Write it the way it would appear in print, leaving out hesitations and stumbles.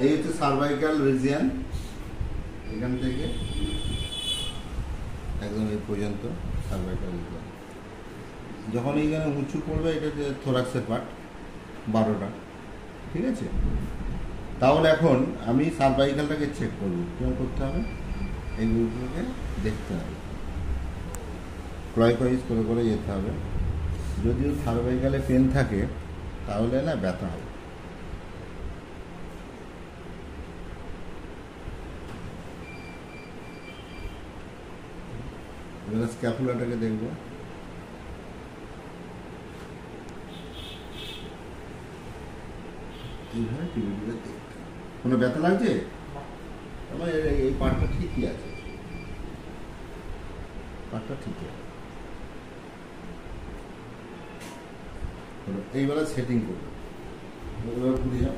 এই হচ্ছে cervical region, এখান থেকে একদম এই পর্যন্ত সার্ভাইকাল রিজিয়ন। যখন এইখানে উঁচু পড়বে, এটা যে থোরাক্সের পার্ট 12টা, ঠিক আছে। তাহলে এখন আমি সার্ভাইকালটাকে চেক করবো, কীভাবে করতে হবে, এইগুলোকে দেখতে হবে, ক্লকওয়াইজ করে করে যেতে হবে। যদিও সার্ভাইকালে পেন থাকে তাহলে না ব্যথা হবে। এবার স্ক্যাপুলাটাকে দেখবো, এইভাবে টিভিগুলো দেখতে। কোনো ব্যথা লাগছে? আমার এই পার্টটা ঠিকই আছে, পার্টটা ঠিকই আছে। এইবার সেটিং করবো, এবার ঘুরে যাও।